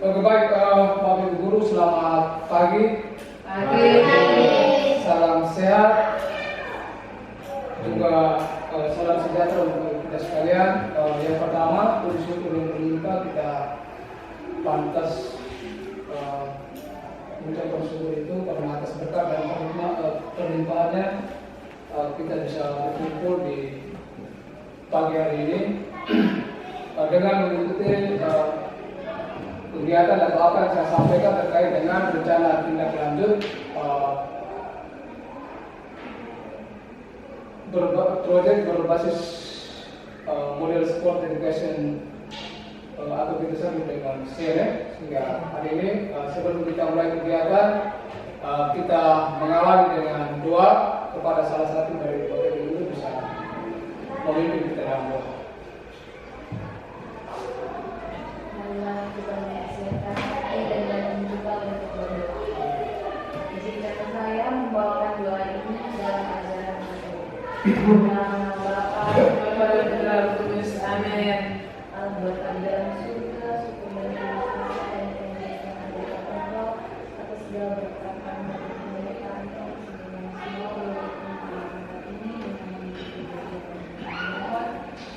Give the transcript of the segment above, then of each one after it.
Oke, baik, Bapak Ibu Guru, selamat pagi. Pagi. Salam sehat. Juga salam sejahtera untuk kita sekalian. Yang pertama, puji syukur yang berlimpah kita pantas mengucapkan syukur itu karena atas berkat dan perlimpahannya kita bisa berkumpul di pagi hari ini dengan mengikuti kegiatan atau apa yang saya sampaikan terkait dengan rencana tindak lanjut proyek berbasis model sport education atau kita sebut dengan CNE. Sehingga hari ini sebelum kita mulai kegiatan kita mengawali dengan doa kepada salah satu dari Bapak Ibu bisa memimpin kita dalam doa. Saya membawakan doa ini dalam ajaran Nama Bapa dan Roh Kudus. Amin. Berkat dalam surga, syukur dan Allah atas segala berkat dan kemuliaan semua ini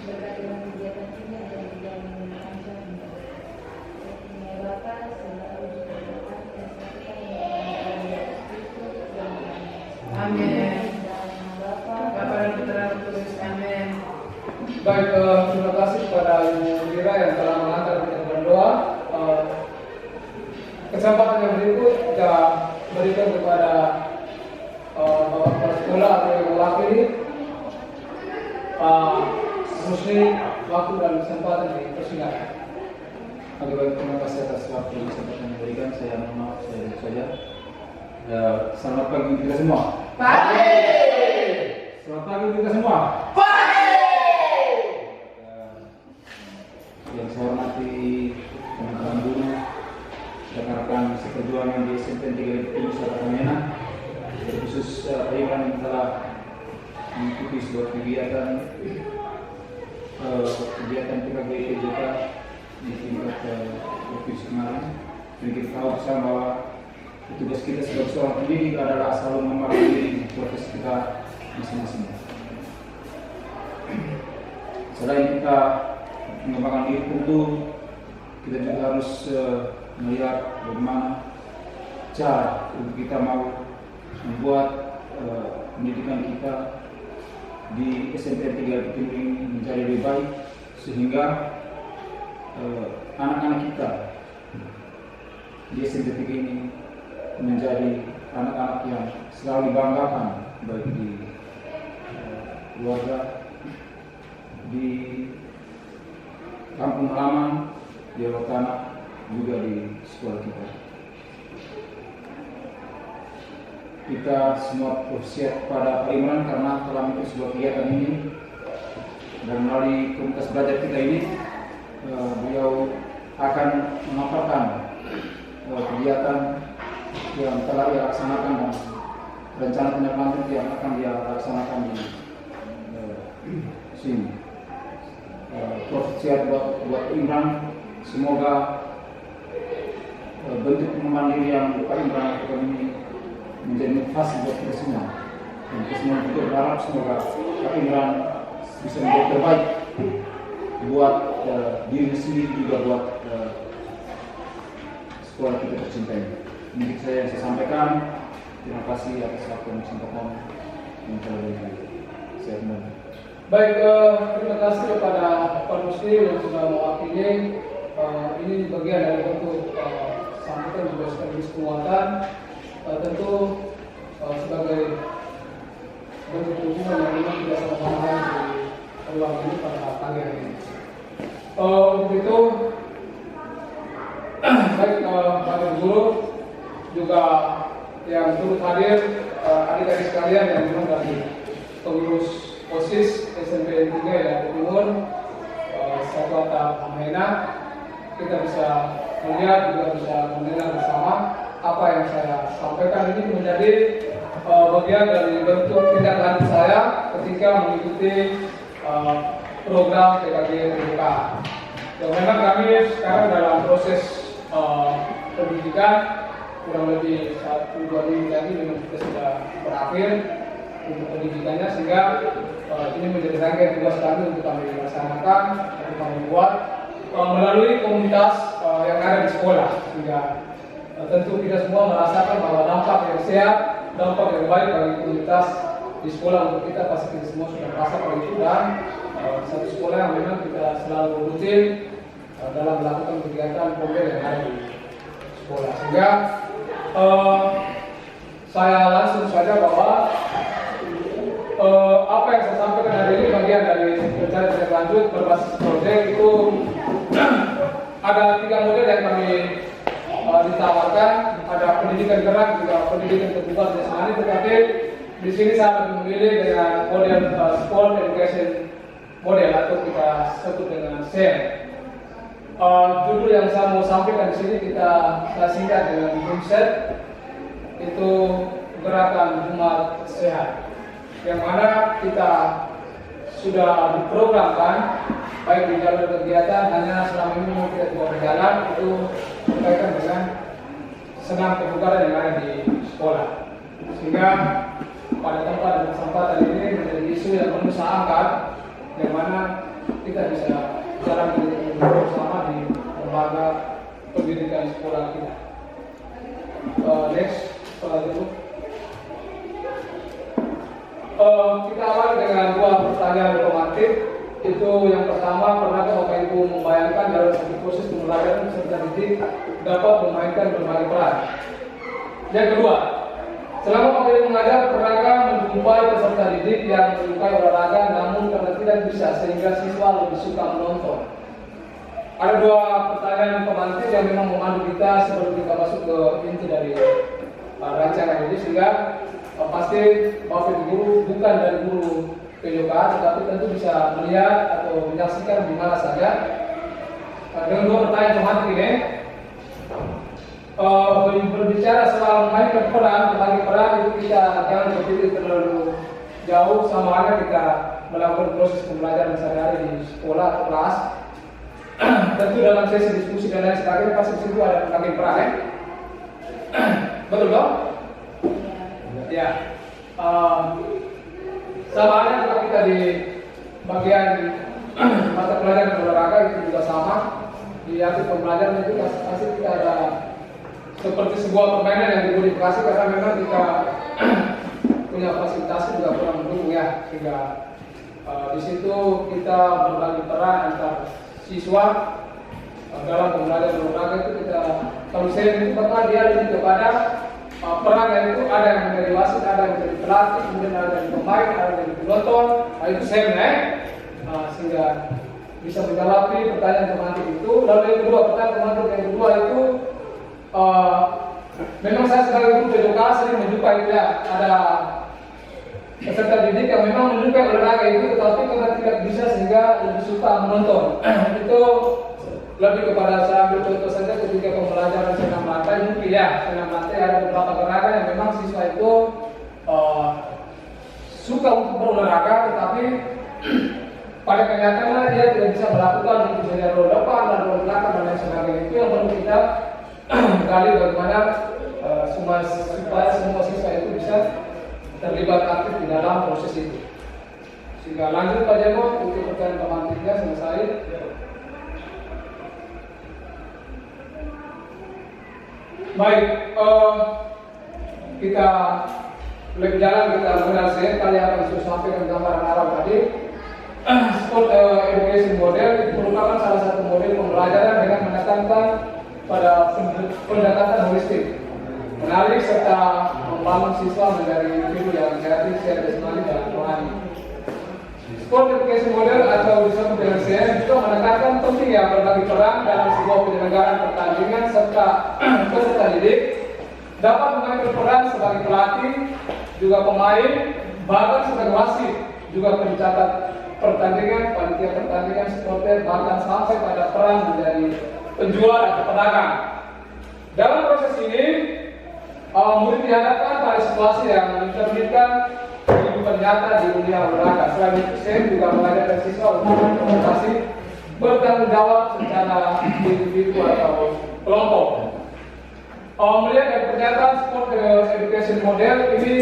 berkat dalam kegiatan ini dan tidak mengancam. Ya Bapa, segala wujud berkat dan Amin. Bapa dan Putra dan Kudus. Amin. Baik, terima kasih kepada Ibu Mira yang telah mengantar kita berdoa. Kesempatan yang berikut kita berikan kepada Bapak Kepala Sekolah atau yang mewakili Pak Musni, waktu dan kesempatan dipersilakan. Oke, baik, terima kasih atas waktu dan kesempatan yang diberikan. Saya mohon maaf, saya lupa saja. Selamat pagi kita semua. Pagi. Selamat pagi kita semua. Yang saya hormati teman-teman guru, rekan-rekan seperjuangan di SMP 3 Nusa Tenggara, terkhusus Pak Iwan yang telah mengikuti sebuah kegiatan PKG PJK di tingkat provinsi kemarin. Dan kita tahu bersama bahwa tugas kita sebagai seorang pendidik adalah selalu memahami proses kita masing-masing. Selain kita mengembangkan diri, tentu kita juga harus melihat bagaimana cara untuk kita mau membuat pendidikan kita di SMP 3 Timur ini menjadi lebih baik, sehingga anak-anak kita di SMP 3 ini menjadi anak-anak yang selalu dibanggakan, baik di keluarga, di kampung halaman, di luar tanah, juga di sekolah kita. Kita semua bersiap pada Pak Imran karena telah mengikuti sebuah kegiatan ini, dan melalui komunitas belajar kita ini beliau akan memaparkan kegiatan yang telah dia laksanakan dan rencana tindak lanjut yang akan dia laksanakan di sini. Sehat buat Imran, semoga bentuk kemandirian Pak Imran lakukan ini menjadi motivasi buat kita semua. Dan kita semua juga berharap semoga Pak Imran bisa menjadi terbaik buat diri sendiri, juga buat sekolah kita tercinta ini. Mungkin saya yang saya sampaikan. Terima kasih atas waktu dan kesempatan yang telah diberikan. Saya kembali. Baik, terima kasih kepada Pak Musni yang sudah mewakili. Ini bagian dari bentuk sambutan juga sekaligus penguatan. Tentu sebagai bentuk dukungan yang memang tidak sama-sama di ruang ini pada pagi hari ini. Untuk itu, baik Bapak Guru juga yang turut hadir, adik-adik sekalian yang memang dari pengurus OSIS SMP 3 Jawa Timur, satu atap Amena, kita bisa melihat juga bisa mendengar bersama apa yang saya sampaikan ini menjadi bagian dari bentuk tindak lanjut saya ketika mengikuti program PKG PJK. Yang memang kami sekarang dalam proses pendidikan kurang lebih 1-2 minggu lagi memang kita sudah berakhir untuk pendidikannya, sehingga ini menjadi rangkaian tugas kami untuk kami laksanakan, untuk kami buat melalui komunitas yang ada di sekolah, sehingga tentu kita semua merasakan bahwa dampak yang sehat, dampak yang baik bagi komunitas di sekolah untuk kita, pasti kita semua sudah merasakan itu. Dan satu sekolah yang memang kita selalu rutin dalam melakukan kegiatan program yang ada di sekolah, sehingga saya langsung saja bahwa apa yang saya sampaikan hari ini bagian dari rencana tindak lanjut berbasis proyek itu. Ada 3 model yang kami ditawarkan, ada pendidikan gerak, juga pendidikan terbuka dan jasmani, tetapi di sini saya memilih dengan model sport education model atau kita sebut dengan SEM. Judul yang saya mau sampaikan di sini saya singkat dengan konsep itu gerakan Jumat Sehat, yang mana kita sudah diprogramkan baik di jalur kegiatan, hanya selama ini kita tidak berjalan, itu berkaitan dengan senam kebugaran yang ada di sekolah, sehingga pada tempat dan kesempatan ini menjadi isu yang perlu saya angkat, yang mana kita bisa jalan bersama di lembaga pendidikan sekolah kita. Next slide dulu. Kita awali dengan 2 pertanyaan otomatis. Itu yang pertama, pernahkah Bapak Ibu membayangkan dalam satu proses pembelajaran peserta didik dapat memainkan berbagai peran? Yang kedua, selama Bapak Ibu mengajar, pernahkah menjumpai peserta didik yang menyukai olahraga namun karena tidak bisa sehingga siswa lebih suka menonton? Ada 2 pertanyaan pemantik yang memang memandu kita sebelum kita masuk ke inti dari rancangan ini, sehingga pasti Bapak Ibu guru bukan dari guru PJK, tetapi tentu bisa melihat atau menyaksikan di mana saja. Dengan 2 pertanyaan pemantik ini, berbicara soal memainkan peran, berbagi peran, itu kita jangan berpikir terlalu jauh, sama halnya kita melakukan proses pembelajaran sehari-hari di sekolah atau kelas. Tentu dalam sesi diskusi dan lain sebagainya pasti situ ada berbagi peran, ya? Betul dong? Ya. Sama halnya kalau kita di bagian mata pelajaran olahraga itu juga sama. Di akhir pembelajaran itu pasti kita ada seperti sebuah permainan yang dimodifikasi, karena memang kita punya fasilitas juga kurang mendukung, ya, sehingga di situ kita berbagi peran antar siswa dalam pembelajaran olahraga itu. Kita kalau saya itu maka dia lebih kepada perannya itu ada yang menjadi wasit, ada yang menjadi pelatih, kemudian ada yang pemain, ada yang menjadi penonton. Itu saya naik sehingga bisa menjawab pertanyaan pemantik itu. Lalu yang kedua, pertanyaan pemantik yang kedua itu memang saya sebagai guru PJK sering menjumpai ya, ada peserta didik yang memang menyukai olahraga itu, tetapi karena tidak bisa sehingga lebih suka menonton. Itu lebih kepada saya ambil contoh saja ketika pembelajaran senam lantai, mungkin ya senam lantai ada beberapa gerakan yang memang siswa itu suka untuk berolahraga, tetapi pada kenyataannya dia tidak bisa melakukan untuk jadi roda depan dan roda belakang dan lain sebagainya. Itu yang perlu kita gali bagaimana supaya semua siswa itu bisa terlibat aktif di dalam proses itu. Sehingga lanjut Pak Jemo untuk pertanyaan pemantiknya selesai. Baik, kita lebih jalan kita mengenal saya. Kali akan sudah sampaikan gambaran awal tadi. Sport education model itu merupakan salah satu model pembelajaran dengan menekankan pada pendekatan holistik, menarik serta membangun siswa menjadi individu yang kreatif, sehat jasmani dan rohani. Sport education model atau disebut dengan CM juga menekankan pentingnya berbagi peran dalam sebuah penyelenggaraan pertandingan serta peserta didik dapat mengambil peran sebagai pelatih, juga pemain, bahkan sebagai wasit, juga pencatat pertandingan, panitia pertandingan, supporter, bahkan sampai pada peran menjadi penjual atau pedagang. Dalam proses ini, murid diharapkan pada situasi yang mencerminkan kehidupan nyata di dunia olahraga. Selain itu, saya juga mengajarkan siswa untuk berkomunikasi bertanggung jawab secara individu atau kelompok. Melihat dari pernyataan sport education model ini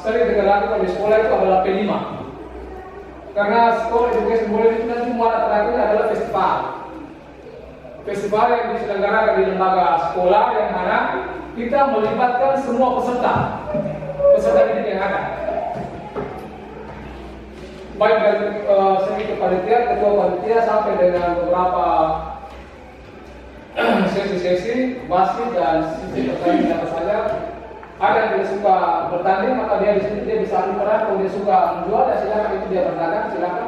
sering dilakukan di sekolah itu adalah P5. Karena sport education model itu nanti muara terakhir adalah festival. Festival yang diselenggarakan di lembaga sekolah yang mana kita melibatkan semua peserta didik yang ada. Baik dari segi kepanitiaan, ketua panitia sampai dengan beberapa sesi-sesi wasit dan sisi pertandingan apa saja. Ada yang tidak suka bertanding, maka dia di sini dia bisa ambil peran. Kalau dia suka menjual, ya silakan, itu dia berdagang, silakan.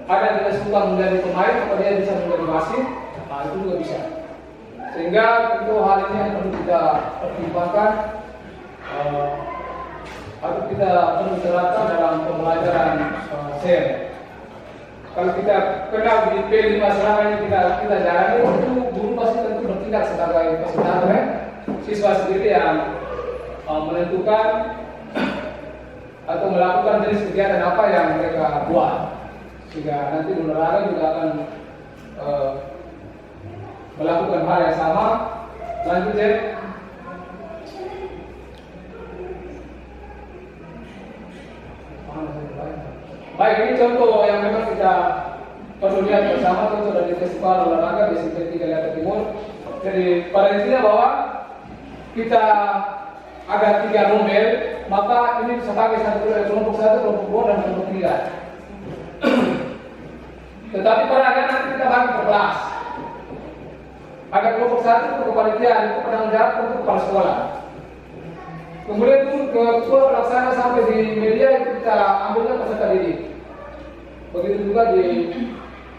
Ada yang tidak suka menjadi pemain, maka dia bisa menjadi wasit. Nah, itu juga bisa. Sehingga tentu hal ini yang perlu kita pertimbangkan atau kita perlu terapkan dalam pembelajaran share. Kalau kita kenal di P5 selama ini kita jalani, itu guru pasti tentu bertindak sebagai fasilitator, siswa sendiri yang menentukan atau melakukan jenis kegiatan apa yang mereka buat, sehingga nanti olahraga juga akan melakukan hal yang sama. Lanjut ya. Baik, ini contoh yang memang kita perlu lihat bersama, contoh dari festival olahraga di Sintetika Liata Timur. Jadi pada intinya bahwa kita ada 3 rombel, maka ini sebagai kelompok 1, kelompok 2, dan kelompok 3. Tetapi pada akhirnya nanti kita bagi per kelas. Ada kelompok 1 untuk kepanitiaan, itu penanggung jawab untuk kepala sekolah. Kemudian itu ke ketua pelaksana sampai di media itu kita ambilnya peserta didik. Begitu juga di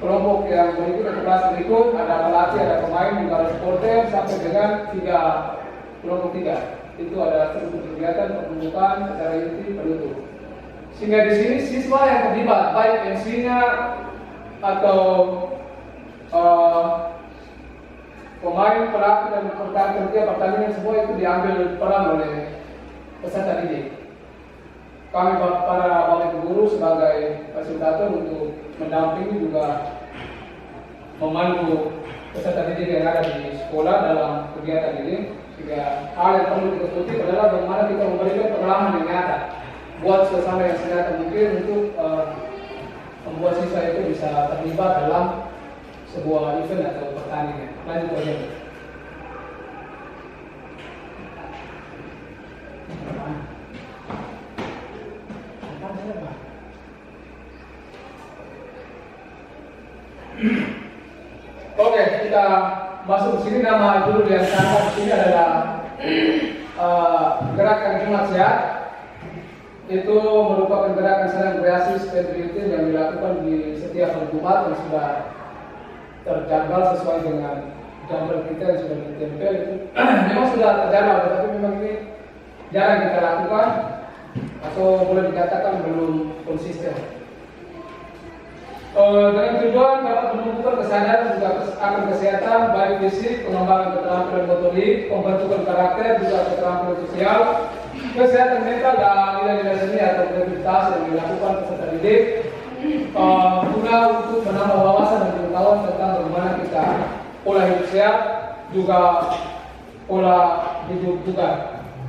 kelompok yang berikut atau kelas berikut ada pelatih, ada pemain, juga ada supporter sampai dengan 3 kelompok 3. Itu ada struktur kegiatan pembukaan secara inti penutup. Sehingga di sini siswa yang terlibat baik MC-nya atau pemain, pelaku dan rekan kerja pertandingan semua itu diambil peran oleh peserta didik. Kami para bapak ibu guru sebagai fasilitator untuk mendampingi juga memandu peserta didik yang ada di sekolah dalam kegiatan ini. Sehingga hal yang perlu kita kutip adalah bagaimana kita memberikan pengalaman yang nyata buat suasana yang senyata mungkin untuk membuat siswa itu bisa terlibat dalam sebuah event atau pertandingan. Lanjut aja. Oke, kita masuk ke sini. Nama dulu yang saya di sini adalah gerakan Jumat Sehat. Itu merupakan gerakan sedang kreasi spiritual yang dilakukan di setiap hari Jumat yang sudah terjadwal sesuai dengan jadwal kita yang sudah ditempel. Itu memang sudah terjadwal, tetapi memang ini jarang kita lakukan atau boleh dikatakan belum konsisten. Dengan tujuan dapat menumbuhkan kesadaran juga akan kesehatan baik fisik, pengembangan keterampilan motorik, pembentukan karakter, juga keterampilan sosial, kesehatan mental dan nilai-nilai seni atau kreativitas yang dilakukan peserta didik guna untuk menambah wawasan dan pengetahuan tentang bagaimana kita pola hidup sehat, juga pola hidup juga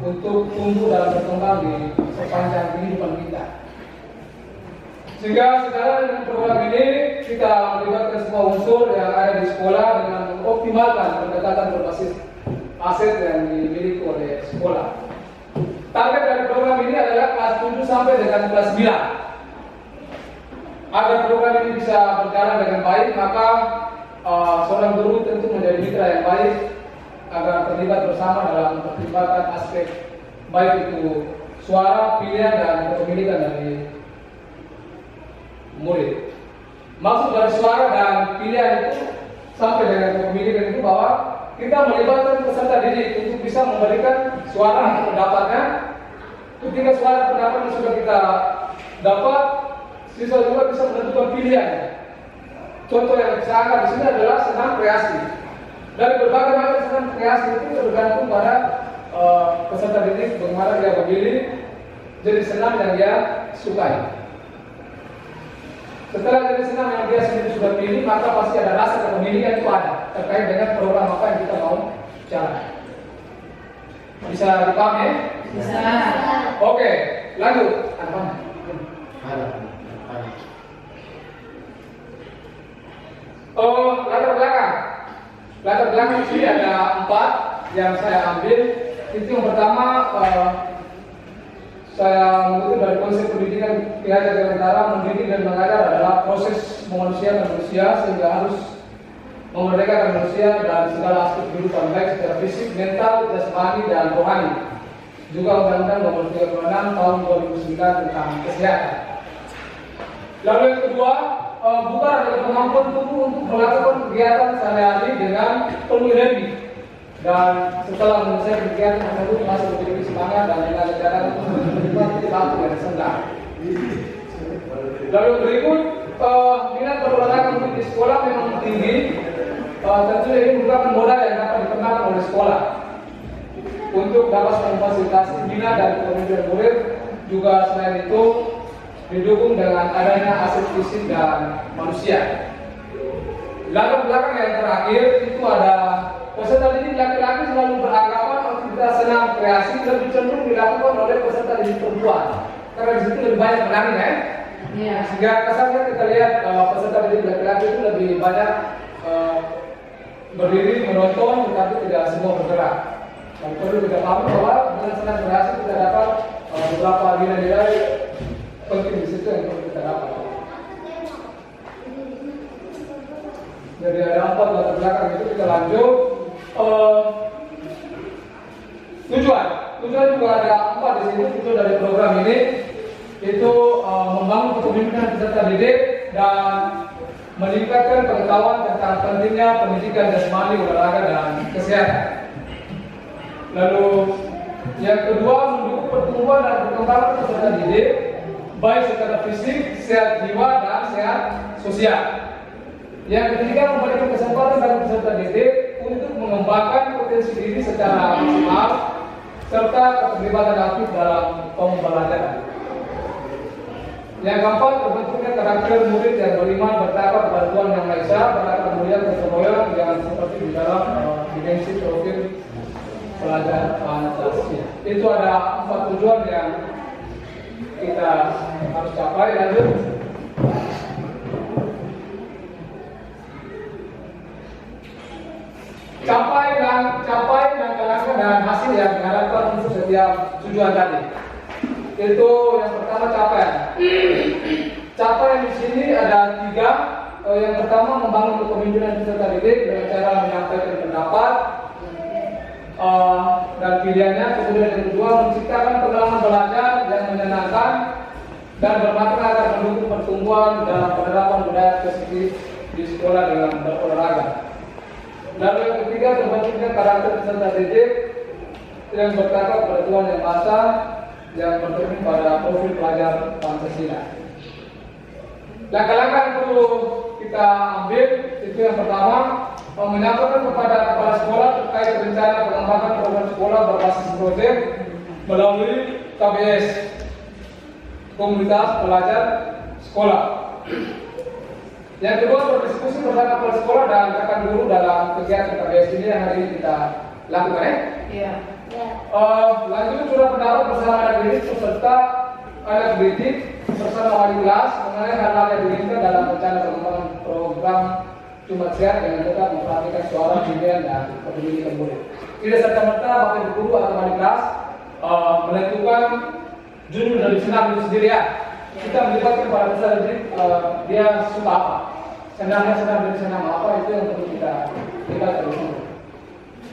untuk tumbuh dan berkembang di sepanjang kehidupan kita. Sehingga sekarang dengan program ini kita melibatkan semua unsur yang ada di sekolah dengan mengoptimalkan pendekatan berbasis aset yang dimiliki oleh sekolah. Target dari program ini adalah kelas 7 sampai dengan kelas 9. Agar program ini bisa berjalan dengan baik, maka seorang guru tentu menjadi mitra yang baik agar terlibat bersama dalam mempertimbangkan aspek baik itu suara, pilihan, dan kepemilikan dari murid. Maksud dari suara dan pilihan itu sampai dengan kepemilikan itu bahwa kita melibatkan peserta didik untuk bisa memberikan suara atau pendapatnya. Ketika suara pendapatnya sudah kita dapat, siswa juga bisa menentukan pilihan. Contoh yang saya angkat di sini adalah senam kreasi. Dari berbagai macam senam kreasi itu tergantung pada peserta didik bagaimana dia memilih jenis senam yang dia sukai. Setelah jadi senam yang dia sendiri sudah pilih, maka pasti ada rasa kepemilikan itu ada terkait dengan program apa yang kita mau jalan. Bisa dipahami ya? Bisa. Oke, lanjut. Ada mana? Latar belakang. Latar belakang sini ada 4 yang saya ambil. Itu yang pertama, saya mengutip dari konsep pendidikan PH Jakarta, mendidik dan mengajar adalah proses memanusiakan manusia sehingga harus memerdekakan manusia dari segala aspek kehidupan baik secara fisik, mental, jasmani, dan rohani. Juga Undang-Undang Nomor 36 Tahun 2009 tentang kesehatan. Lalu yang kedua, bukan adalah kemampuan tubuh untuk melakukan kegiatan sehari-hari dengan penuh energi. Dan setelah menyelesaikan kegiatan tersebut masih memiliki semangat dan dengan cara menikmati waktu yang senggang. Lalu berikut, minat berolahraga di sekolah memang tinggi. Tentu ini merupakan modal yang dapat dikenakan oleh sekolah untuk dapat memfasilitasi minat dan kemampuan murid. Juga selain itu didukung dengan adanya aset fisik dan manusia. Lalu belakang yang terakhir itu ada peserta didik laki-laki selalu beranggapan aktivitas senam kreasi lebih cenderung dilakukan oleh peserta didik perempuan karena di situ lebih banyak menari kan? Iya. Sehingga kesannya kita lihat peserta didik laki-laki itu lebih banyak berdiri menonton tetapi tidak semua bergerak. Dan perlu kita pahami bahwa dengan senam kreasi kita dapat beberapa nilai-nilai penting di situ yang perlu kita dapat. Jadi ada 4 latar belakang itu kita lanjut. Tujuan juga ada 4 di sini. Tujuan dari program ini itu membangun kepemimpinan peserta didik dan meningkatkan pengetahuan tentang pentingnya pendidikan jasmani, olahraga dan kesehatan. Lalu yang kedua, mendukung pertumbuhan dan perkembangan peserta didik baik secara fisik, sehat jiwa dan sehat sosial. Yang ketiga, memberikan kesempatan bagi peserta didik untuk mengembangkan potensi diri secara maksimal serta keterlibatan aktif dalam pembelajaran. Yang keempat, terbentuknya karakter murid yang beriman, bertakwa kepada Tuhan Yang Maha Esa, berakar mulia, gotong royong, yang seperti di dalam dimensi profil pelajar Pancasila. Itu ada 4 tujuan yang kita harus capai. Lanjut. Capai langkah-langkah dan hasil yang diharapkan untuk setiap tujuan tadi. Itu yang pertama capaian. Capaian di sini ada 3. Yang pertama, membangun kepemimpinan peserta didik dengan cara menyampaikan pendapat dan pilihannya. Kemudian yang kedua, menciptakan pengalaman belajar yang menyenangkan dan bermakna agar mendukung pertumbuhan dalam penerapan budaya positif di sekolah dengan berolahraga. Lalu yang ketiga, terbentuknya karakter peserta didik yang bertakwa kepada Tuhan Yang Maha Esa, yang bercermin pada profil pelajar Pancasila. Langkah-langkah yang perlu kita ambil itu yang pertama, menyampaikan kepada kepala sekolah terkait rencana pengembangan program sekolah berbasis proyek melalui KBS, komunitas pelajar sekolah. Yang kedua, berdiskusi bersama kepala sekolah dan rekan guru dalam kegiatan KBS ini yang hari ini kita lakukan ya. Iya. Lanjut surat pendapat bersama anak didik peserta anak didik bersama wali kelas mengenai hal-hal yang diinginkan dalam rencana pengembangan program Jumat Sehat dengan tetap memperhatikan suara, pilihan dan kepentingan murid. Tidak serta-merta wakil guru atau wali kelas menentukan judul dari senam itu sendiri ya. Kita melibatkan para peserta didik dia suka apa, senamnya senam dari senam apa, itu yang perlu kita libatkan di sini.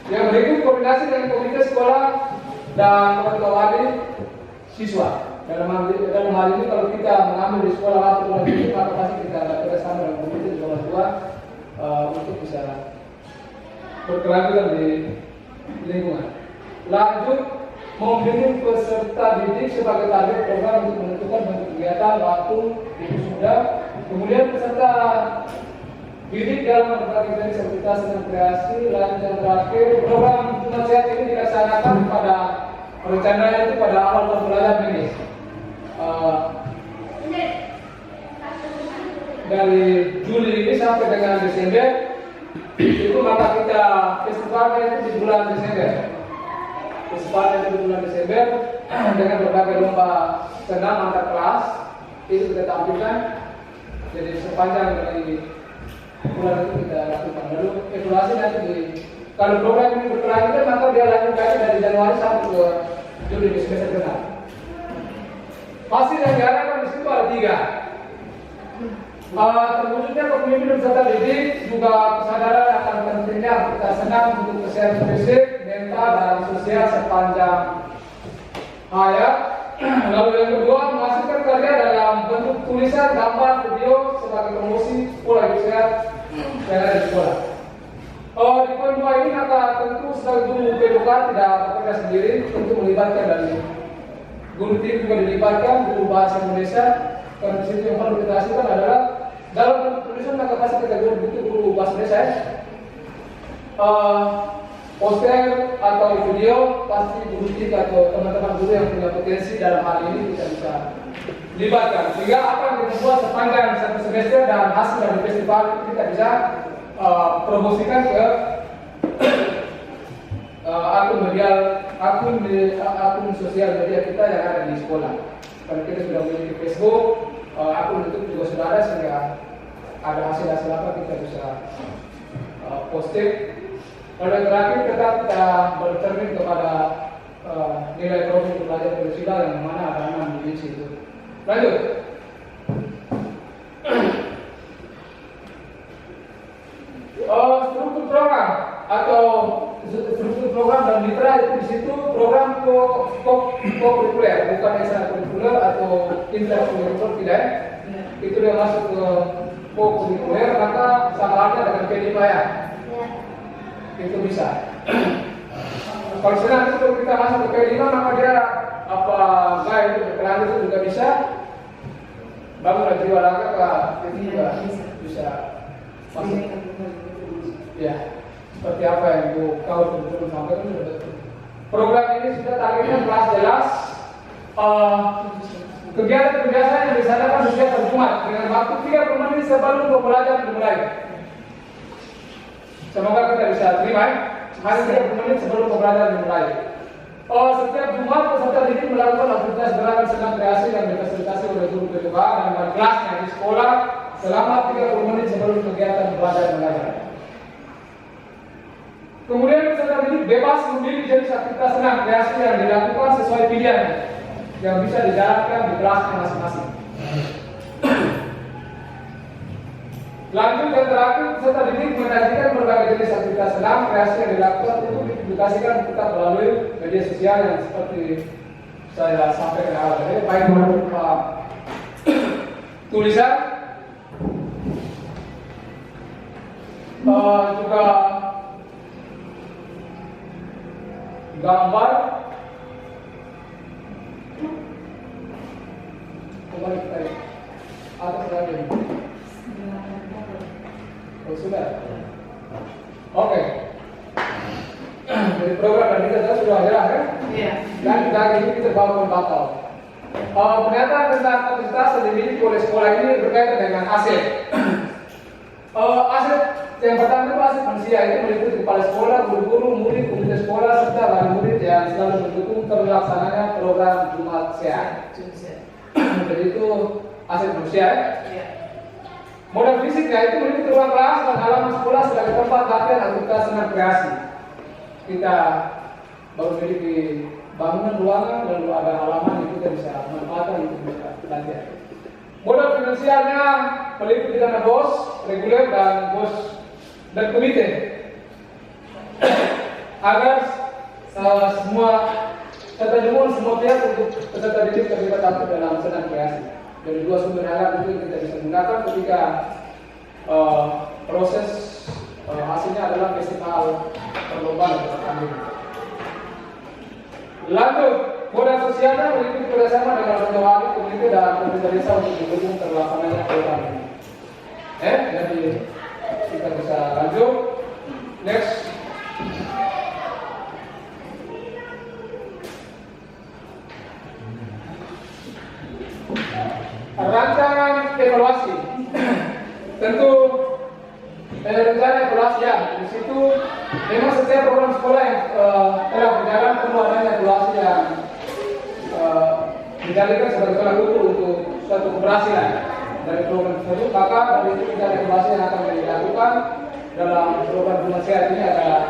Yang berikut, koordinasi dengan komite sekolah dan ketua wali siswa. Dalam hal ini kalau kita mengambil di sekolah atau di maka pasti kita bekerjasama dengan komite di sekolah tua untuk bisa berkelanjutan di lingkungan. Lanjut, membimbing peserta didik sebagai target program untuk menentukan bentuk kegiatan, waktu, itu sudah. Kemudian peserta didik dalam berbagai jenis aktivitas dan kreasi. Lanjut yang terakhir, program Jumat Sehat ini dilaksanakan pada rencananya itu pada awal tahun pelajaran ini. dari Juli ini sampai dengan Desember itu maka kita festivalnya itu di bulan Desember. Festivalnya itu di bulan Desember dengan berbagai lomba senam antar kelas itu kita tampilkan. Jadi sepanjang dari bulan itu kita lakukan. Lalu evaluasi nanti kalau program ini berkelanjutan maka dia lanjutkan dari Januari sampai ke Juli di semester genap. Hasil yang diharapkan di situ ada 3. Terwujudnya kepemimpinan peserta didik juga kesadaran akan pentingnya kita senang untuk kesehatan fisik, mental, dan sosial sepanjang hayat. Lalu yang kedua, menghasilkan karya dalam bentuk tulisan, gambar, video sebagai promosi pola hidup sehat yang ada di sekolah. Di poin 2 ini maka tentu sebagai guru PDK tidak bekerja sendiri, tentu melibatkan dari guru tim juga dilibatkan, guru bahasa Indonesia. Karena di situ yang perlu kita hasilkan adalah dalam bentuk tulisan maka pasti kita butuh guru bahasa Indonesia. Poster atau video pasti guru kita atau teman-teman guru yang punya potensi dalam hal ini kita bisa libatkan. Sehingga apa yang kita buat sepanjang satu semester dan hasil dari festival kita bisa promosikan ke akun sosial media kita yang ada di sekolah. Karena kita sudah memiliki Facebook, akun YouTube juga sudah ada sehingga ada hasil-hasil apa kita bisa posting. Lalu yang terakhir tetap kita bercermin kepada nilai profil belajar Pancasila yang mana ada 6 dimensi itu. Lanjut. Struktur program atau struktur program dan mitra itu di situ program co-kurikuler, bukan ekstrakurikuler atau intrakurikuler tidak. Itu dia masuk ke co-kurikuler maka sama halnya dengan P5 ya. Itu bisa. Kalau senang itu kita masuk ke P5 maka dia apa gaya itu berkelanjut itu juga bisa. Bangun jiwa raga ke P3 bisa masuk. Ya, seperti apa yang kau sebelum sampaikan sudah betul. Program ini sudah targetnya jelas. Kegiatan-kegiatan yang disadakan setiap hari Jumat dengan waktu 30 menit sebelum pembelajaran dimulai. Semoga kita bisa terima hari 30 menit sebelum pembelajaran dimulai. Setiap Jumat peserta didik melakukan aktivitas gerakan senam kreasi yang difasilitasi oleh guru PDK dan kelasnya di sekolah selama 30 menit sebelum kegiatan belajar mengajar. Kemudian peserta didik bebas memilih jenis aktivitas senam kreasi yang dilakukan sesuai pilihan yang bisa dijalankan di kelasnya masing-masing. Lanjut dan terakhir, peserta didik menyajikan berbagai jenis aktivitas senam kreasi yang dilakukan untuk dipublikasikan tetap melalui media sosial yang seperti saya sampaikan awal tadi, baik berupa tulisan, juga gambar, kembali kita atas lagi. Oh, sudah. Oke. Dari program dan kita sudah jelas kan? Iya. Dan dari ini kita bangun bakal. Pernyataan tentang kapasitas yang dimiliki oleh sekolah ini berkaitan dengan aset. Aset yang pertama itu aset manusia, itu meliputi kepala sekolah, guru-guru, murid, komite sekolah, serta wali murid yang selalu mendukung terlaksananya program Jumat Sehat. Jadi itu aset manusia. Iya. Modal fisiknya itu meliputi ruang kelas dan halaman sekolah sebagai tempat latihan aktivitas senam kreasi. Kita baru memiliki bangunan ruangan lalu ada halaman yang kita bisa manfaatkan untuk latihan. Modal finansialnya meliputi dana BOS, reguler dan BOS dan komite agar semua pihak untuk peserta didik terlibat aktif dalam senam kreasi. Dari dua sumber dana itu kita bisa gunakan ketika proses hasilnya adalah festival perlombaan bertanding. Lalu modal sosialnya meliputi kerjasama dengan orang wali, komite dan pemerintah desa untuk mendukung terlaksananya program ini. Jadi kita bisa lanjut. Next. Rancangan evaluasi. program sekolah yang telah berjalan perlu adanya evaluasi yang dijadikan sebagai tolak ukur untuk suatu keberhasilan dari program tersebut. Maka dari itu kita evaluasi yang akan dilakukan dalam program Rumah Sehat ini adalah